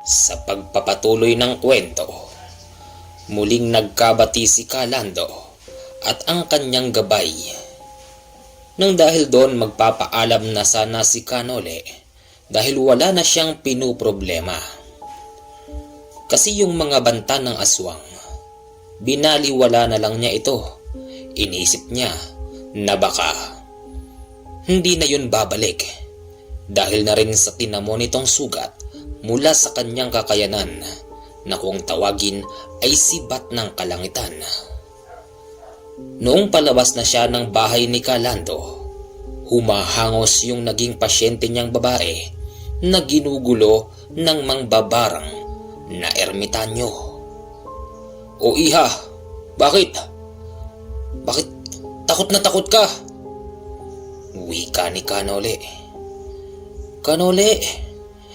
Sa pagpapatuloy ng kwento, muling nagkabati si Calando at ang kanyang gabay. Nang dahil doon magpapaalam na sana si Canole dahil wala na siyang pinuproblema. Kasi yung mga banta ng aswang, binaliwala na lang niya ito. Inisip niya na baka hindi na yun babalik dahil na rin sa tinamo nitong sugat mula sa kanyang kakayanan na kung tawagin ay sibat ng kalangitan. Noong palabas na siya ng bahay ni Calando, humahangos yung naging pasyente niyang babae na ginugulo ng mangbabarang na ermitanyo. "O iha, bakit? Bakit takot na takot ka?" Wika ni Canole. "Canole,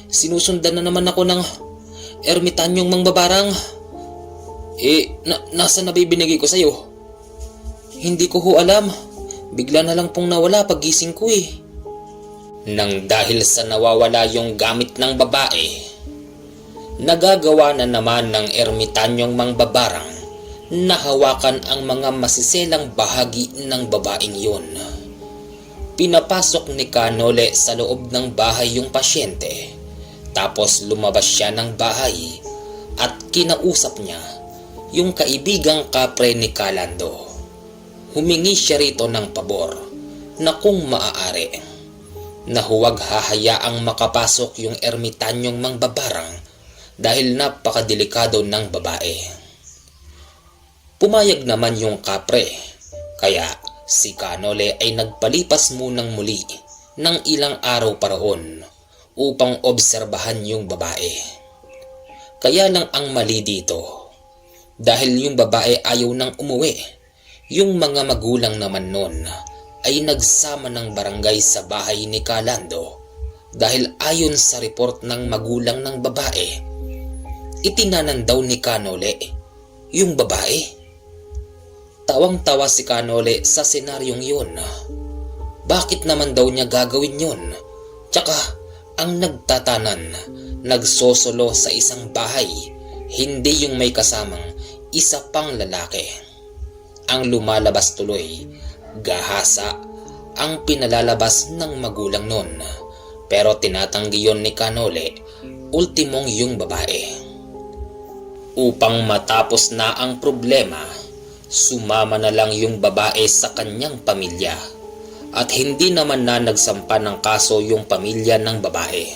sinusundan na naman ako ng ermitanyong mangbabarang. Nasa nabibinigay ko sa'yo?" "Hindi ko ho alam. Bigla na lang pong nawala paggising ko eh." Nang dahil sa nawawala yung gamit ng babae, nagagawa na naman ng ermitanyong mangbabarang na hawakan ang mga masiselang bahagi ng babaeng yun. Pinapasok ni Canole sa loob ng bahay yung pasyente, tapos lumabas siya ng bahay at kinausap niya yung kaibigang kapre ni Calando. Humingi siya rito ng pabor na kung maaari na huwag hahayaang makapasok yung ermitanyong mangbabarang dahil napakadelikado ng babae. Pumayag naman yung kapre, kaya si Canole ay nagpalipas munang muli ng ilang araw pa roon upang obserbahan yung babae. Kaya lang ang mali dito, dahil yung babae ayaw nang umuwi. Yung mga magulang naman nun ay nagsama ng barangay sa bahay ni Calando dahil ayon sa report ng magulang ng babae, itinanan daw ni Canole yung babae. Tawang-tawa si Canole sa senaryong yun. Bakit naman daw niya gagawin yun? Tsaka ang nagtatanan, nagsosolo sa isang bahay, hindi yung may kasamang isa pang lalaki. Ang lumalabas tuloy, gahasa ang pinalalabas ng magulang nun. Pero tinatanggi yon ni Canole, ultimong yung babae. Upang matapos na ang problema, sumama na lang yung babae sa kanyang pamilya at hindi naman na nagsampa ng kaso yung pamilya ng babae.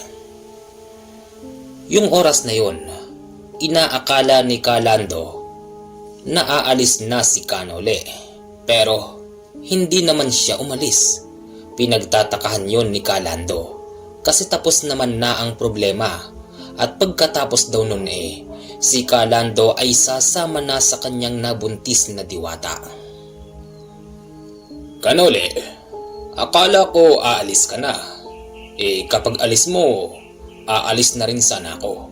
Yung oras na yon, inaakala ni Calando na aalis na si Canole, pero hindi naman siya umalis. Pinagtatakahan yon ni Calando kasi tapos naman na ang problema at pagkatapos daw nun si Calando ay sasama na sa kanyang nabuntis na diwata. "Canole, akala ko aalis ka na. Kapag alis mo, aalis na rin sana ako.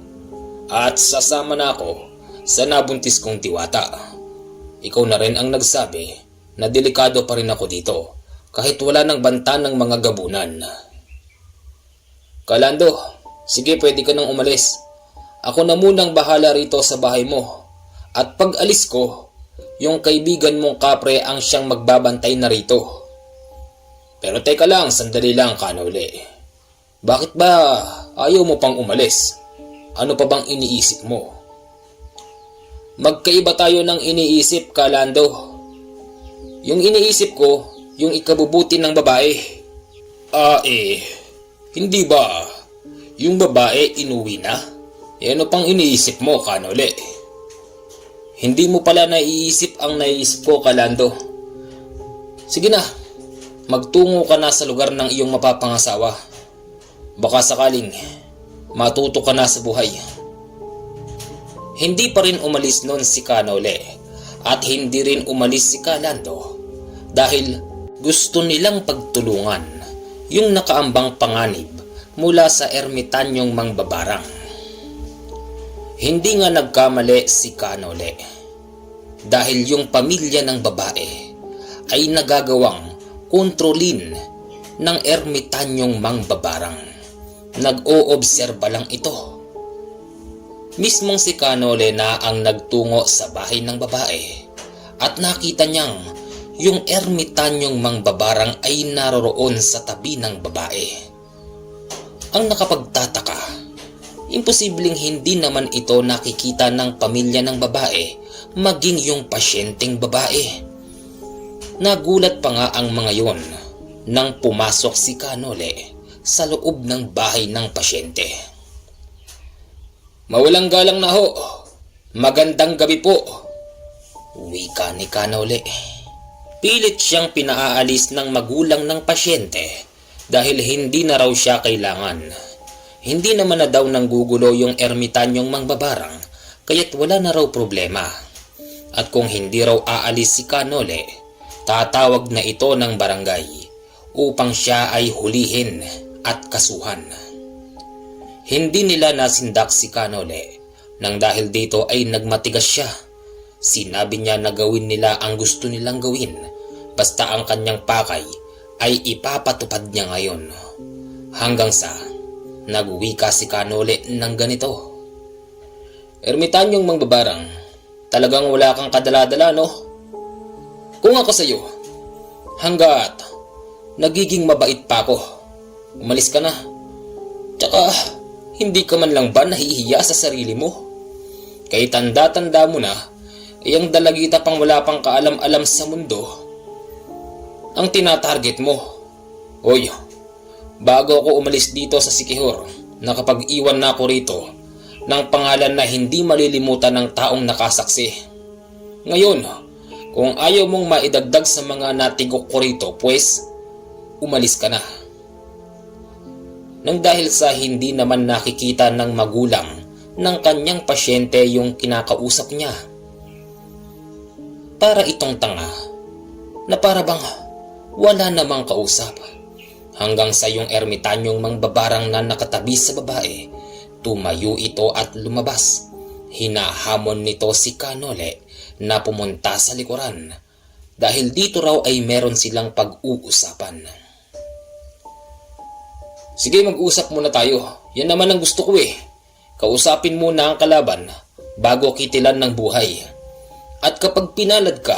At sasama na ako sa nabuntis kong diwata. Ikaw na rin ang nagsabi na delikado pa rin ako dito kahit wala nang banta ng mga gabunan." "Calando, sige, pwede ka nang umalis. Ako na munang bahala rito sa bahay mo. At pag alis ko, yung kaibigan mong kapre ang siyang magbabantay na rito." "Pero teka lang, sandali lang, Canole. Bakit ba ayaw mo pang umalis? Ano pa bang iniisip mo?" "Magkaiba tayo ng iniisip, Calando. Yung iniisip ko, yung ikabubuti ng babae." Hindi ba yung babae inuwi na? Ano pang iniisip mo, Canole?" "Hindi mo pala naiisip ang naiisip ko, Calando. Sige na, magtungo ka na sa lugar ng iyong mapapangasawa. Baka sakaling matuto ka na sa buhay." Hindi pa rin umalis noon si Canole at hindi rin umalis si Calando dahil gusto nilang pagtulungan yung nakaambang panganib mula sa ermitanyong mangbabarang. Hindi nga nagkamali si Canole dahil yung pamilya ng babae ay nagagawang kontrolin ng ermitanyong mangbabarang. Nag-oobserba lang ito. Mismong si Canole na ang nagtungo sa bahay ng babae at nakita niyang yung ermitanyong mangbabarang ay naroroon sa tabi ng babae. Ang nakapagtataka, imposibleng hindi naman ito nakikita ng pamilya ng babae maging yung pasyenteng babae. Nagulat pa nga ang mga yon nang pumasok si Canole sa loob ng bahay ng pasyente. "Mawalang galang na ho. Magandang gabi po," wika ni Canole. Pilit siyang pinaalis ng magulang ng pasyente dahil hindi na raw siya kailangan. Hindi naman na daw nanggugulo yung ermitanyong mangbabarang kaya't wala na raw problema. At kung hindi raw aalis si Canole, tatawag na ito ng barangay upang siya ay hulihin at kasuhan. Hindi nila nasindak si Canole nang dahil dito ay nagmatigas siya. Sinabi niya na gawin nila ang gusto nilang gawin basta ang kanyang pakay ay ipapatupad niya ngayon. Hanggang sa nagwika si Canole ng ganito. "Ermitanyong mangbabarang, talagang wala kang kadala-dala, no? Kung ako sa iyo, hanggat nagiging mabait pa ako, umalis ka na. Tsaka hindi ka man lang ba nahihiya sa sarili mo? Kay tanda-tanda mo na, ang dalagita pang wala pang kaalam-alam sa mundo ang tinatarget mo. Hoy, bago ako umalis dito sa Siquijor, nakapag-iwan na ako rito ng pangalan na hindi malilimutan ng taong nakasaksi. Ngayon, kung ayaw mong maidagdag sa mga natigok ko rito, pues umalis ka na." Nang dahil sa hindi naman nakikita ng magulang ng kanyang pasyente yung kinakausap niya, para itong tanga na para bang wala namang kausap. Hanggang sa yung ermitanyong mangbabarang na nakatabi sa babae, tumayo ito at lumabas. Hinahamon nito si Canole na pumunta sa likuran dahil dito raw ay meron silang pag-uusapan. "Sige, mag-usap muna tayo. Yan naman ang gusto ko eh. Kausapin muna ang kalaban bago kitilan ng buhay. At kapag pinalad ka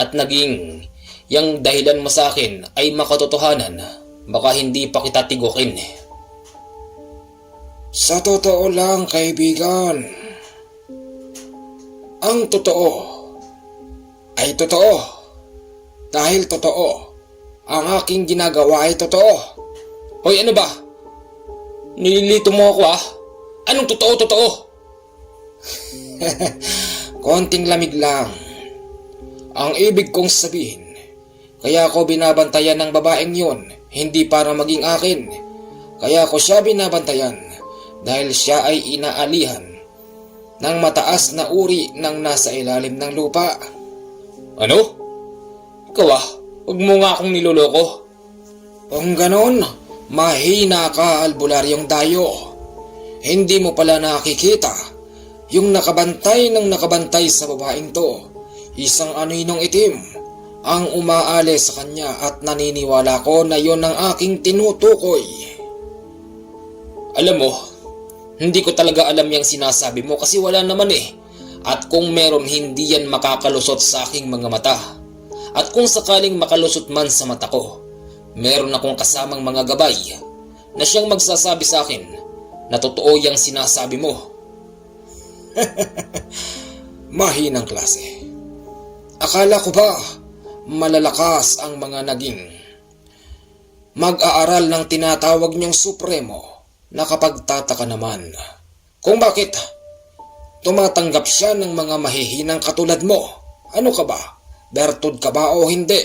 at naging yang dahilan mo sa akin ay makatotohanan, baka hindi pa kita tigukin." Sa totoo lang, kaibigan, ang totoo ay totoo. Dahil totoo, ang aking ginagawa ay totoo. Hoy, ano ba? Nililito mo ako ah? Anong totoo? Konting lamig lang. Ang ibig kong sabihin, kaya ako binabantayan ng babaeng yon, hindi para maging akin. Kaya ko siya binabantayan dahil siya ay inaalihan ng mataas na uri ng nasa ilalim ng lupa. Ano? Ikaw ah, huwag mo nga akong niloloko. Kung ganon, mahina ka, albularyong dayo. Hindi mo pala nakikita yung nakabantay sa babaeng to. Isang aninong itim ang umaali sa kanya at naniniwala ko na yon ang aking tinutukoy. Alam mo, hindi ko talaga alam yung sinasabi mo kasi wala naman eh. At kung meron, hindi yan makakalusot sa aking mga mata. At kung sakaling makalusot man sa mata ko, meron akong kasamang mga gabay na siyang magsasabi sa akin na totoo yung sinasabi mo. Mahinang klase. Akala ko ba malalakas ang mga naging mag-aaral ng tinatawag niyong Supremo? Nakapagtataka naman kung bakit tumatanggap siya ng mga mahihinang katulad mo. Ano ka ba? Bertud ka ba o hindi?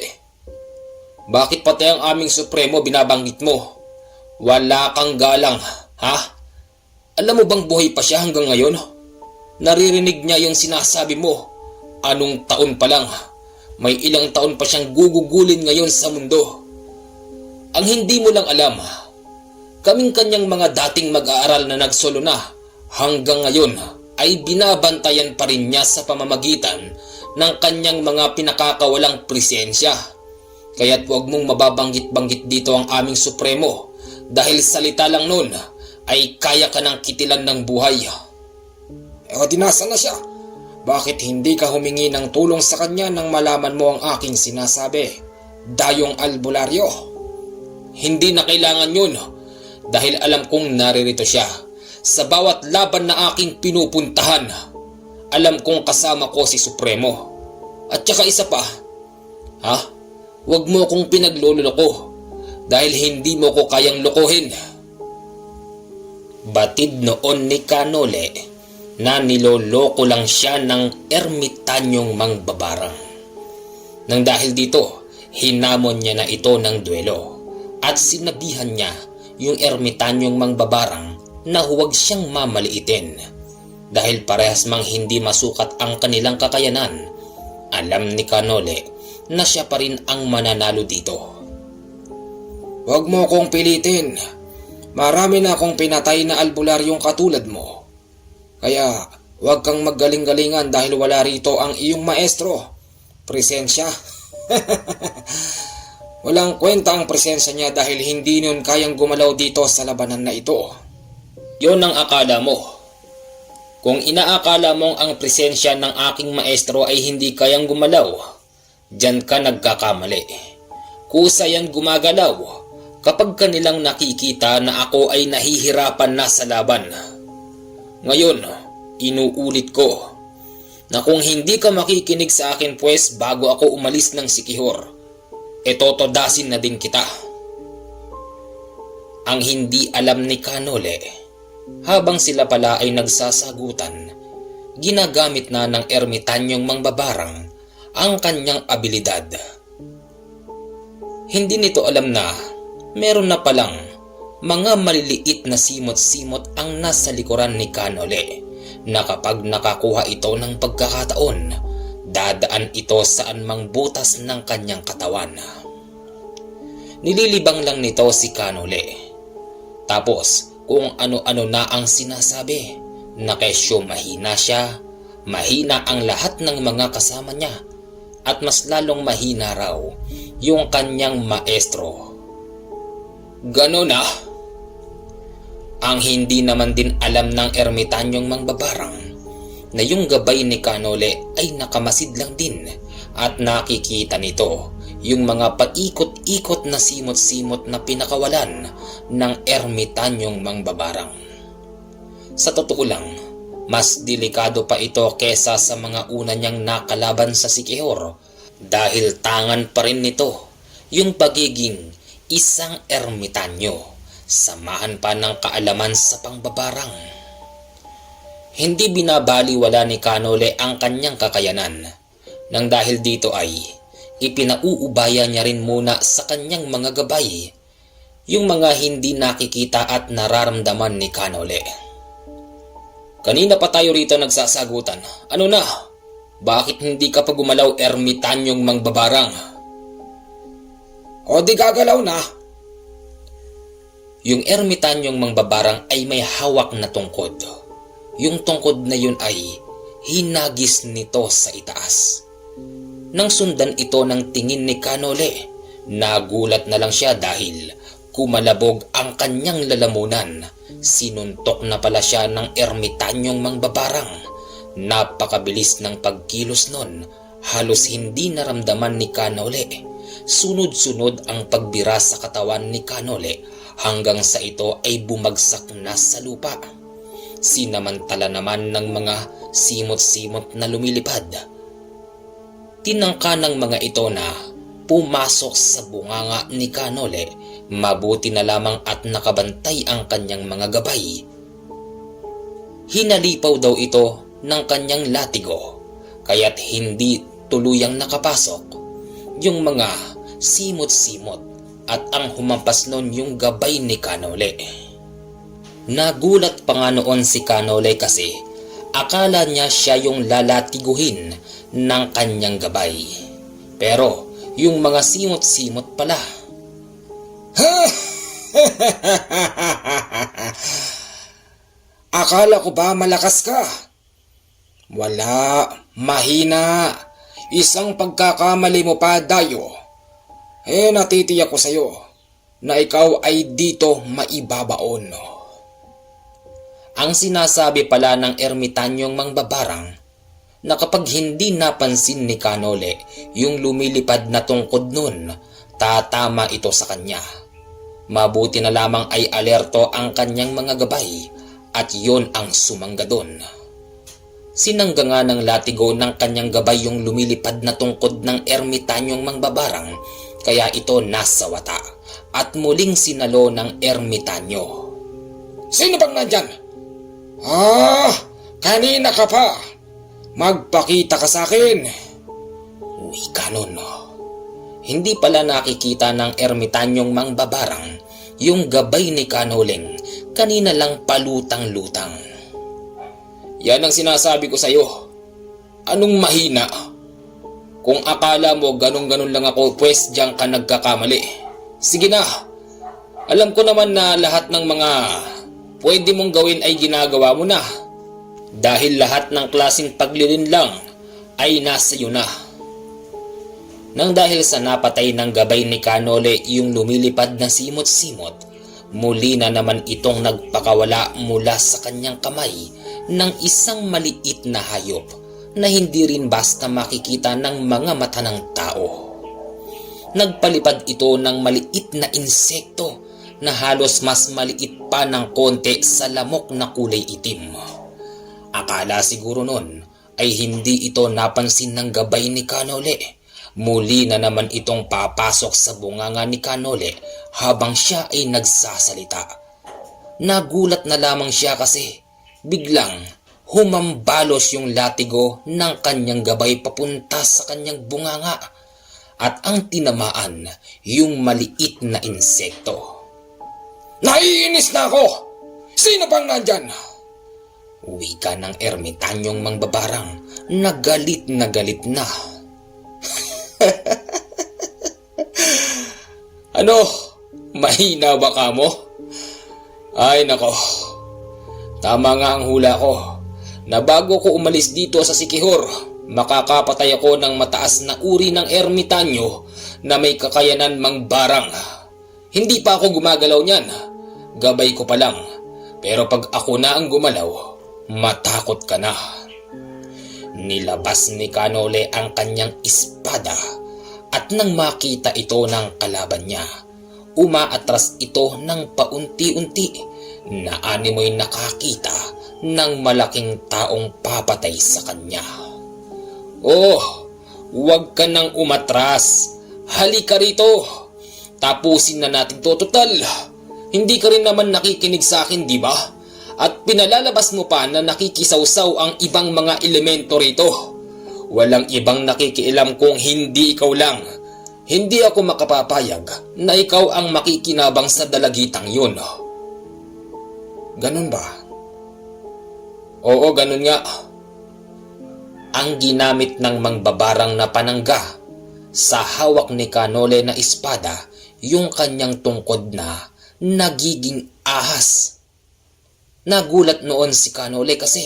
Bakit pati ang aming Supremo binabanggit mo? Wala kang galang, ha? Alam mo bang buhay pa siya hanggang ngayon? Naririnig niya yung sinasabi mo. Anong taon pa lang? May ilang taon pa siyang gugugulin ngayon sa mundo. Ang hindi mo lang alam, kaming kanyang mga dating mag-aaral na nagsolo na hanggang ngayon ay binabantayan pa rin niya sa pamamagitan ng kanyang mga pinakakawalang presensya. Kaya't huwag mong mababanggit-banggit dito ang aming Supremo dahil salita lang nun ay kaya ka ng kitilan ng buhay. O di nasa na siya? Bakit hindi ka humingi ng tulong sa kanya nang malaman mo ang aking sinasabi, Dayong Albularyo? Hindi na kailangan yun dahil alam kong naririto siya sa bawat laban na aking pinupuntahan. Alam kong kasama ko si Supremo. At saka isa pa, huwag mo akong pinagluloko dahil hindi mo ko kayang lokohin. Batid noon ni Canole na niloloko lang siya ng ermitanyong mangbabarang. Nang dahil dito, hinamon niya na ito ng duelo at sinabihan niya yung ermitanyong mangbabarang na huwag siyang mamaliitin dahil parehas mang hindi masukat ang kanilang kakayanan. Alam ni Canole na siya pa rin ang mananalo dito. Huwag mo akong pilitin. Marami na akong pinatay na albularyong katulad mo. Kaya huwag kang maggaling-galingan dahil wala rito ang iyong maestro. Presensya. Walang kwenta ang presensya niya dahil hindi nun kayang gumalaw dito sa labanan na ito. Yon ang akala mo. Kung inaakala mong ang presensya ng aking maestro ay hindi kayang gumalaw, diyan ka nagkakamali. Kusa yan gumagalaw kapag kanilang nakikita na ako ay nahihirapan na sa laban. Ngayon, inuulit ko na kung hindi ka makikinig sa akin pues bago ako umalis ng Sikihor, totodasin na din kita. Ang hindi alam ni Canole, habang sila pala ay nagsasagutan, ginagamit na ng ermitanyong mangbabarang ang kanyang abilidad. Hindi nito alam na meron na palang mga maliliit na simot-simot ang nasa likuran ni Canole na kapag nakakuha ito ng pagkakataon, dadaan ito saan mang butas ng kanyang katawan. Nililibang lang nito si Canole. Tapos kung ano-ano na ang sinasabi na kesyo mahina siya, mahina ang lahat ng mga kasama niya at mas lalong mahina raw yung kanyang maestro. Ganon na. Ang hindi naman din alam ng ermitanyong mangbabarang na yung gabay ni Canole ay nakamasid lang din at nakikita nito yung mga paikot-ikot na simot-simot na pinakawalan ng ermitanyong mangbabarang. Sa totoo lang, mas delikado pa ito kesa sa mga una niyang nakalaban sa Sikihor dahil tangan pa rin nito yung pagiging isang ermitanyo, samahan pa ng kaalaman sa pangbabarang. Hindi binabaliwala ni Canole ang kanyang kakayanan, nang dahil dito ay ipinauubaya niya rin muna sa kanyang mga gabay yung mga hindi nakikita at nararamdaman ni Canole. Kanina pa tayo rito nagsasagutan. Ano na? Bakit hindi ka pa gumalaw, ermitanyong mangbabarang? O di gagalaw na. Yung ermitanyong mangbabarang ay may hawak na tungkod. Yung tungkod na yun ay hinagis nito sa itaas. Nang sundan ito ng tingin ni Canole, nagulat na lang siya dahil kumalabog ang kanyang lalamunan. Sinuntok na pala siya ng ermitanyong mangbabarang. Napakabilis ng pagkilos nun, halos hindi naramdaman ni Canole. Sunod-sunod ang pagbira sa katawan ni Canole hanggang sa ito ay bumagsak na sa lupa. Sinamantala naman ng mga simot-simot na lumilipad. Tinangka ng mga ito na pumasok sa bunganga ni Canole, mabuti na lamang at nakabantay ang kanyang mga gabay. Hinalipaw daw ito ng kanyang latigo, kaya't hindi tuluyang nakapasok yung mga simot-simot at ang humampas nun yung gabay ni Canole. Nagulat pa nga noon si Canole kasi akala niya siya yung lalatiguhin ng kanyang gabay. Pero yung mga simot-simot pala. Akala ko ba malakas ka? Wala, mahina. Isang pagkakamali mo pa, Dayo. Natitiyak ko sa'yo na ikaw ay dito maibabaon. Ang sinasabi pala ng ermitanyong mangbabarang na kapag hindi napansin ni Canole yung lumilipad na tungkod nun, tatama ito sa kanya. Mabuti na lamang ay alerto ang kanyang mga gabay at yon ang sumangga doon. Sinangga nga ng latigo ng kanyang gabay yung lumilipad na tungkod ng ermitanyong mangbabarang, kaya ito nasawata at muling sinalo ng ermitanyo. Sino bang nandyan? Kanina ka pa. Magpakita ka sa akin. Wika nun. Hindi pala nakikita ng ermitanyong mangbabarang yung gabay ni Canoleng, kanina lang palutang-lutang. Yan ang sinasabi ko sa'yo. Anong mahina? Kung akala mo ganun-ganun lang ako, pwes diyan ka nagkakamali. Sige na. Alam ko naman na lahat ng mga pwede mong gawin ay ginagawa mo na. Dahil lahat ng klaseng paglilinlang ay nasa iyo na. Nang dahil sa napatay ng gabay ni Canole yung lumilipad na simot-simot, muli na naman itong nagpakawala mula sa kanyang kamay ng isang maliit na hayop na hindi rin basta makikita ng mga mata ng tao. Nagpalipad ito ng maliit na insekto na halos mas maliit pa ng konti sa lamok na kulay itim. Akala siguro nun ay hindi ito napansin ng gabay ni Canole. Muli na naman itong papasok sa bunganga ni Canole habang siya ay nagsasalita. Nagulat na lamang siya kasi biglang humambalos yung latigo ng kanyang gabay papunta sa kanyang bunganga at ang tinamaan yung maliit na insekto. Naiinis na ako! Sino bang nandyan? Wika ng ermitanyong mangbabarang na galit na galit na. Ano? Mahina ba ka mo? Ay nako. Tama nga ang hula ko na bago ko umalis dito sa Sikihor, makakapatay ako ng mataas na uri ng ermitanyo na may kakayanan mangbarang. Hindi pa ako gumagalaw niyan. Gabay ko pa lang. Pero pag ako na ang gumalaw, matakot ka na. Nilabas ni Canole ang kanyang espada at nang makita ito ng kalaban niya, umaatras ito ng paunti-unti na animoy nakakita ng malaking taong papatay sa kanya. Oh, huwag ka nang umatras. Halika rito. Tapusin na natin to. Total, hindi ka rin naman nakikinig sa akin, di ba? At pinalalabas mo pa na nakikisawsaw ang ibang mga elemento rito. Walang ibang nakikialam kung hindi ikaw lang. Hindi ako makapapayag na ikaw ang makikinabang sa dalagitang yun. Ganun ba? Oo, ganun nga. Ang ginamit ng mangbabarang na panangga sa hawak ni Canole na espada, yung kanyang tungkod na nagiging ahas. Nagulat noon si Canole kasi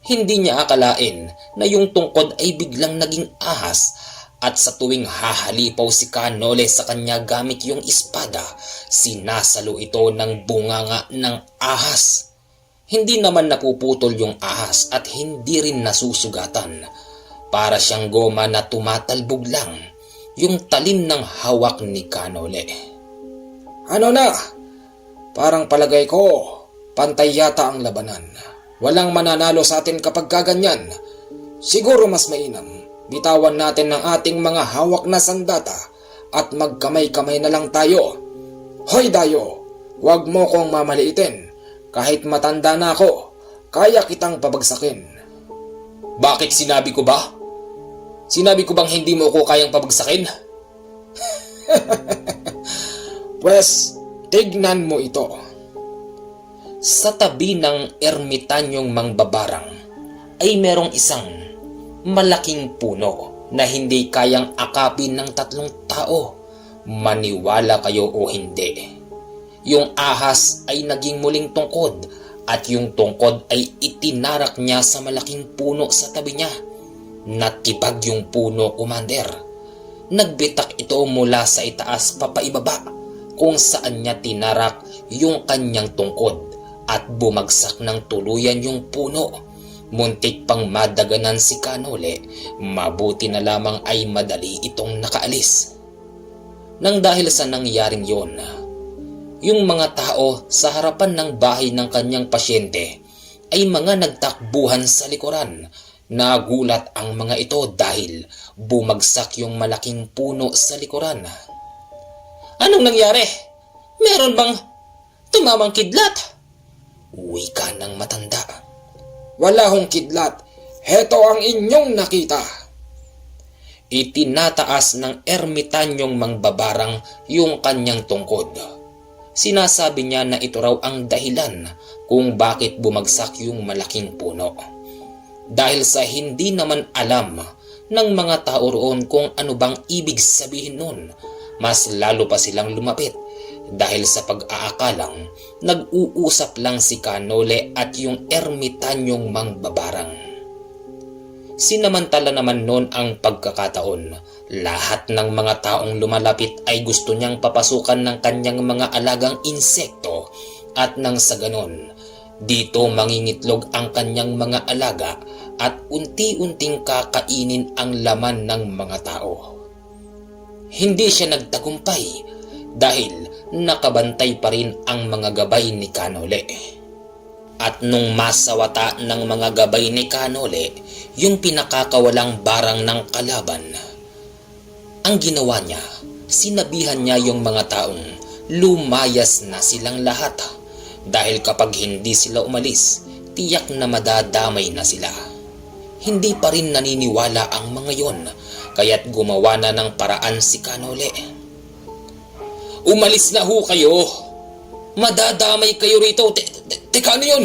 hindi niya akalain na yung tungkod ay biglang naging ahas, at sa tuwing hahalipaw si Canole sa kanya gamit yung espada, sinasalo ito ng bunganga ng ahas. Hindi naman napuputol yung ahas at hindi rin nasusugatan. Para siyang goma na tumatalbog lang yung talim ng hawak ni Canole. Ano na? Parang palagay ko, pantay yata ang labanan. Walang mananalo sa atin kapag kaganyan. Siguro mas mainam, bitawan natin ng ating mga hawak na sandata at magkamay-kamay na lang tayo. Hoy Dayo, huwag mo kong mamaliitin. Kahit matanda na ako, kaya kitang pabagsakin. Bakit sinabi ko ba? Sinabi ko bang hindi mo ako kayang pabagsakin? Pwes, tignan mo ito. Sa tabi ng ermitanyong mangbabarang ay merong isang malaking puno na hindi kayang akapin ng 3 tao. Maniwala kayo o hindi. Yung ahas ay naging muling tungkod at yung tungkod ay itinarak niya sa malaking puno sa tabi niya. Natibag yung puno, Commander. Nagbitak ito mula sa itaas papaibaba kung saan niya tinarak yung kanyang tungkod at bumagsak ng tuluyan yung puno. Muntik pang madaganan si Kanole, mabuti na lamang ay madali itong nakaalis. Nang dahil sa nangyaring yon, yung mga tao sa harapan ng bahay ng kanyang pasyente ay mga nagtakbuhan sa likuran. Nagulat ang mga ito dahil bumagsak yung malaking puno sa likuran. Anong nangyari? Meron bang tumamang kidlat? Wika ng matanda. Wala hong kidlat. Heto ang inyong nakita. Itinataas ng ermitanyong mangbabarang yung kanyang tungkod. Sinasabi niya na ito raw ang dahilan kung bakit bumagsak yung malaking puno. Dahil sa hindi naman alam ng mga tao roon kung ano bang ibig sabihin nun, mas lalo pa silang lumapit dahil sa pag-aakalang nag-uusap lang si Kanole at yung ermitanyong mangbabarang. Sinamantala naman noon ang pagkakataon. Lahat ng mga taong lumalapit ay gusto niyang papasukan ng kanyang mga alagang insekto at nang sa ganon, dito mangingitlog ang kanyang mga alaga at unti-unting kakainin ang laman ng mga tao. Hindi siya nagtagumpay dahil nakabantay pa rin ang mga gabay ni Kanole. At nung masawata ng mga gabay ni Kanole yung pinakakawalang barang ng kalaban, ang ginawa niya, sinabihan niya yung mga taong lumayas na silang lahat dahil kapag hindi sila umalis, tiyak na madadamay na sila. Hindi pa rin naniniwala ang mga yon, kaya't gumawa na ng paraan si Kanole. Umalis na ho kayo! Madadamay kayo rito! Teka, ano yun?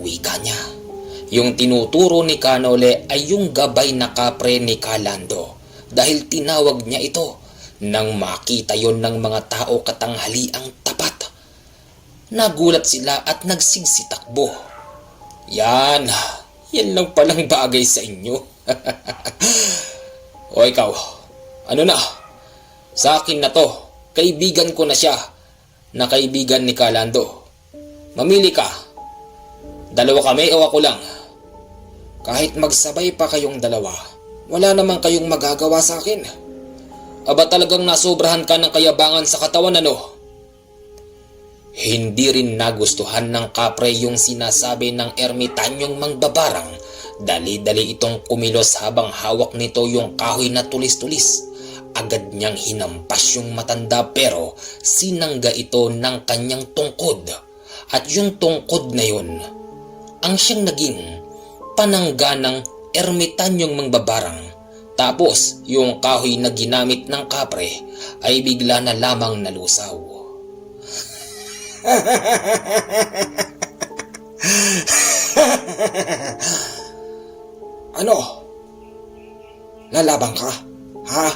Wika niya. Yung tinuturo ni Kanole ay yung gabay na kapre ni Kalando dahil tinawag niya ito nang makita yon ng mga tao katanghaliang tapat. Nagulat sila at nagsigsitakbo. Yan lang palang bagay sa inyo. O ikaw, ano na? Sa akin na to. Kaibigan ko na siya na kaibigan ni Kalando. Mamili ka. Dalawa kami o ako lang? Kahit magsabay pa kayong dalawa, wala naman kayong magagawa sa akin. Aba talagang nasobrahan ka ng kayabangan sa katawan, ano? Hindi rin nagustuhan ng kapre yung sinasabi ng ermitanyong mangbabarang. Dali-dali itong kumilos habang hawak nito yung kahoy na tulis-tulis. Agad niyang hinampas yung matanda pero sinangga ito ng kanyang tungkod. At yung tungkod na yun, ang siyang naging panangga ng ermitanyong mangbabarang. Tapos yung kahoy na ginamit ng kapre ay bigla na lamang nalusaw. Ano? Lalabang ka? Ha?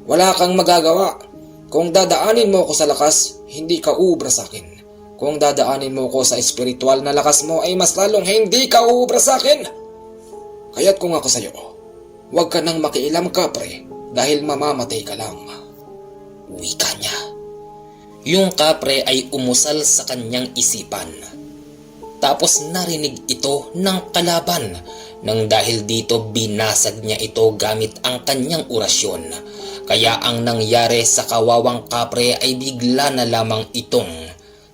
Wala kang magagawa. Kung dadaanin mo ko sa lakas, hindi ka uubra sa akin. Kung dadaanin mo ko sa espiritual na lakas mo, ay mas lalong hindi ka uubra sa akin. Kaya't kung ako sa'yo, huwag ka nang makialam, kapre, dahil mamamatay ka lang. Wika niya. Yung kapre ay umusal sa kanyang isipan. Tapos narinig ito ng kalaban nang dahil dito binasag niya ito gamit ang kanyang orasyon. Kaya ang nangyari sa kawawang kapre ay bigla na lamang itong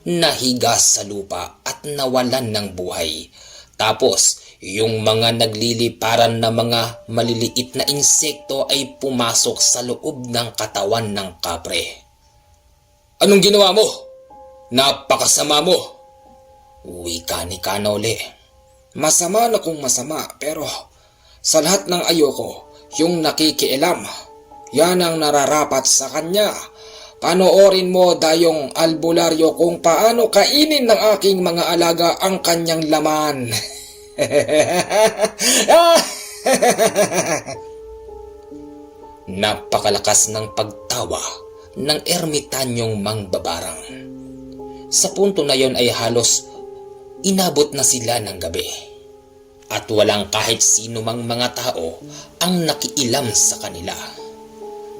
nahiga sa lupa at nawalan ng buhay. Tapos yung mga nagliliparan na mga maliliit na insekto ay pumasok sa loob ng katawan ng kapre. Anong ginawa mo? Napakasama mo! Wika ni Kanole. Masama na kung masama, pero sa lahat ng ayoko, yung nakikialam, yan ang nararapat sa kanya. Panoorin mo, Dayong Albularyo, kung paano kainin ng aking mga alaga ang kanyang laman. Napakalakas ng pagtawa ng ermitanyong mangbabarang. Sa punto na yon ay halos inabot na sila ng gabi. At walang kahit sino mang mga tao ang nakiilam sa kanila.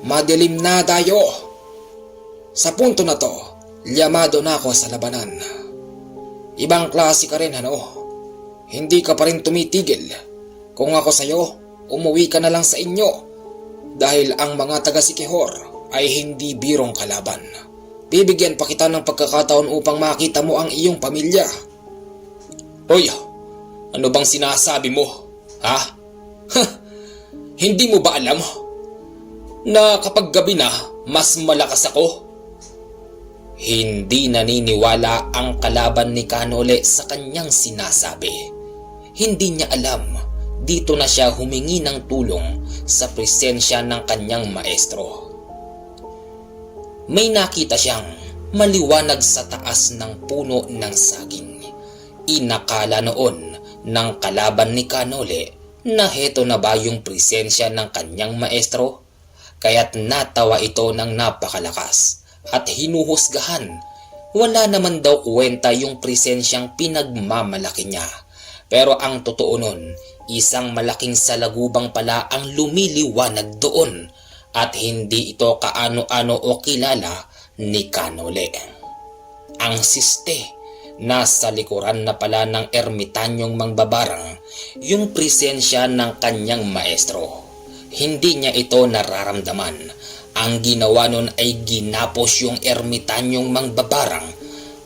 Madilim na, Dayo. Sa punto na to, liyamado na ako sa labanan. Ibang klase ka rin, ano? Hindi ka pa rin tumitigil. Kung ako sa'yo, umuwi ka na lang sa inyo. Dahil ang mga taga Siquijor ay hindi birong kalaban. Bibigyan pa kita ng pagkakataon upang makita mo ang iyong pamilya. Hoy, ano bang sinasabi mo? Ha? Hindi mo ba alam na kapag gabi na, mas malakas ako? Hindi naniniwala ang kalaban ni Canole sa kanyang sinasabi. Hindi niya alam, dito na siya humingi ng tulong sa presensya ng kanyang maestro. May nakita siyang maliwanag sa taas ng puno ng saging. Inakala noon ng kalaban ni Canole na heto na ba yung presensya ng kanyang maestro? Kaya't natawa ito ng napakalakas at hinuhusgahan. Wala naman daw kwenta yung presensyang pinagmamalaki niya. Pero ang totoo nun, isang malaking salagubang pala ang lumiliwanag doon at hindi ito kaano-ano o kilala ni Canole. Ang siste, nasa likuran na pala ng ermitanyong mangbabarang yung presensya ng kanyang maestro. Hindi niya ito nararamdaman. Ang ginawa nun ay ginapos yung ermitanyong mangbabarang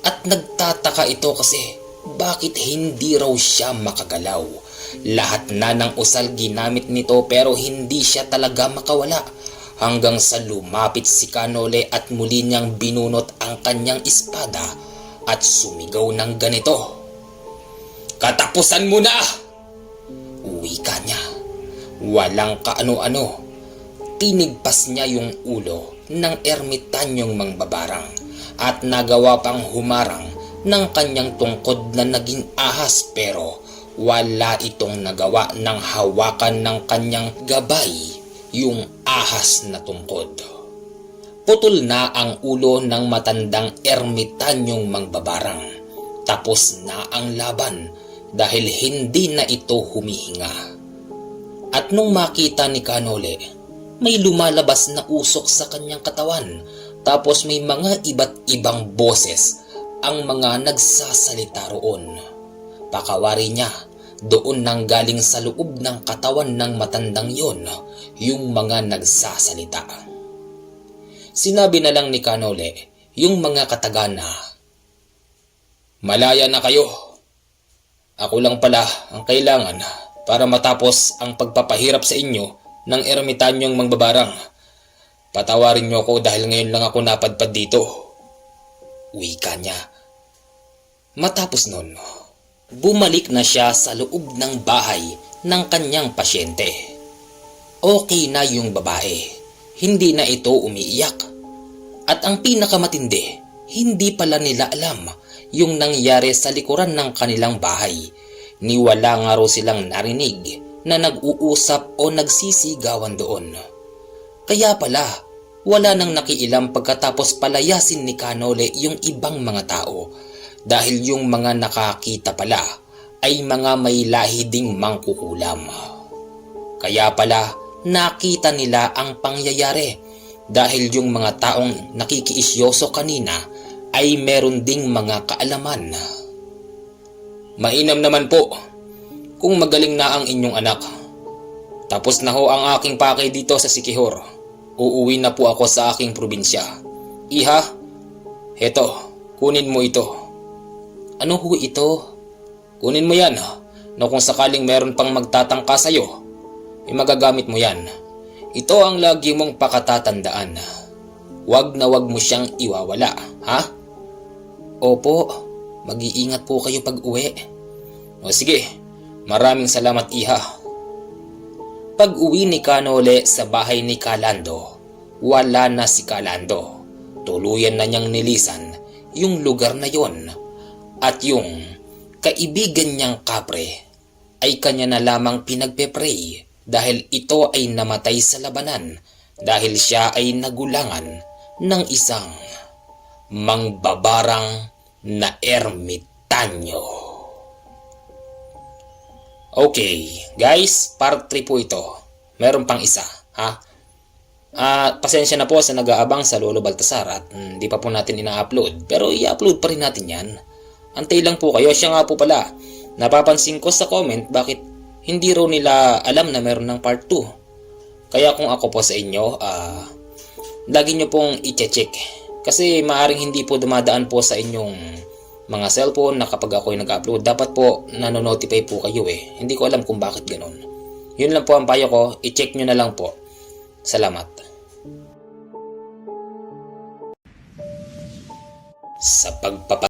at nagtataka ito kasi bakit hindi raw siya makagalaw. Lahat na ng usal ginamit nito pero hindi siya talaga makawala hanggang sa lumapit si Canole at muli niyang binunot ang kanyang espada at sumigaw ng ganito. Katapusan mo na! Wika niya. Walang kaano-ano. Tinigpas niya yung ulo ng ermitanyong mangbabarang at nagawa pang humarang ng kanyang tungkod na naging ahas pero wala itong nagawa ng hawakan ng kanyang gabay yung ahas na tungkod. Putol na ang ulo ng matandang ermitanyong mangbabarang. Tapos na ang laban dahil hindi na ito humihinga. At nung makita ni Canole, may lumalabas na usok sa kanyang katawan tapos may mga iba't ibang boses ang mga nagsasalita roon. Pakawari niya, doon nang galing sa loob ng katawan ng matandang yon yung mga nagsasalita. Sinabi na lang ni Canole yung mga katagana, malaya na kayo. Ako lang pala ang kailangan para matapos ang pagpapahirap sa inyo ng ermitanyong mangbabarang. Patawarin niyo ako dahil ngayon lang ako napadpad dito. Wika niya. Matapos nun, bumalik na siya sa loob ng bahay ng kanyang pasyente. Okay na yung babae. Hindi na ito umiiyak. At ang pinakamatindi, hindi pala nila alam yung nangyari sa likuran ng kanilang bahay. Niwala nga raw silang narinig na nag-uusap o nagsisigawan doon. Kaya pala, wala nang nakiilam pagkatapos palayasin ni Canole yung ibang mga tao dahil yung mga nakakita pala ay mga may lahi ding mangkukulam. Kaya pala nakita nila ang pangyayari dahil yung mga taong nakikiisyoso kanina ay meron ding mga kaalaman. Mainam naman po kung magaling na ang inyong anak. Tapos na ho ang aking pakay dito sa Siquijor. Uuwi na po ako sa aking probinsya. Iha, heto, kunin mo ito. Ano ho ito? Kunin mo yan na kung sakaling meron pang magtatangka sa'yo, ay magagamit mo yan. Ito ang lagi mong pakatatandaan. Wag na wag mo siyang iwawala, ha? Opo, mag-iingat po kayo pag uwi. O sige, maraming salamat iha. Pag uwi ni Canole sa bahay ni Calando, wala na si Calando. Tuluyan na niyang nilisan yung lugar na yon. At yung kaibigan niyang kapre ay kanya na lamang pinagpe-pray dahil ito ay namatay sa labanan dahil siya ay nagulangan ng isang mangbabarang na ermitanyo. Okay, guys, part 3 po ito. Meron pang isa, ha? Pasensya na po sa nag-aabang sa Lolo Baltasar at di pa po natin ina-upload. Pero i-upload pa rin natin yan. Antay lang po kayo. Siya nga po pala, napapansin ko sa comment bakit hindi raw nila alam na meron ng part 2. Kaya kung ako po sa inyo, lagi nyo pong i-check. Kasi maaring hindi po dumadaan po sa inyong mga cellphone na kapag ako'y nag-upload. Dapat po nanonotify po kayo eh. Hindi ko alam kung bakit ganun. Yun lang po ang payo ko. I-check nyo na lang po. Salamat. Sa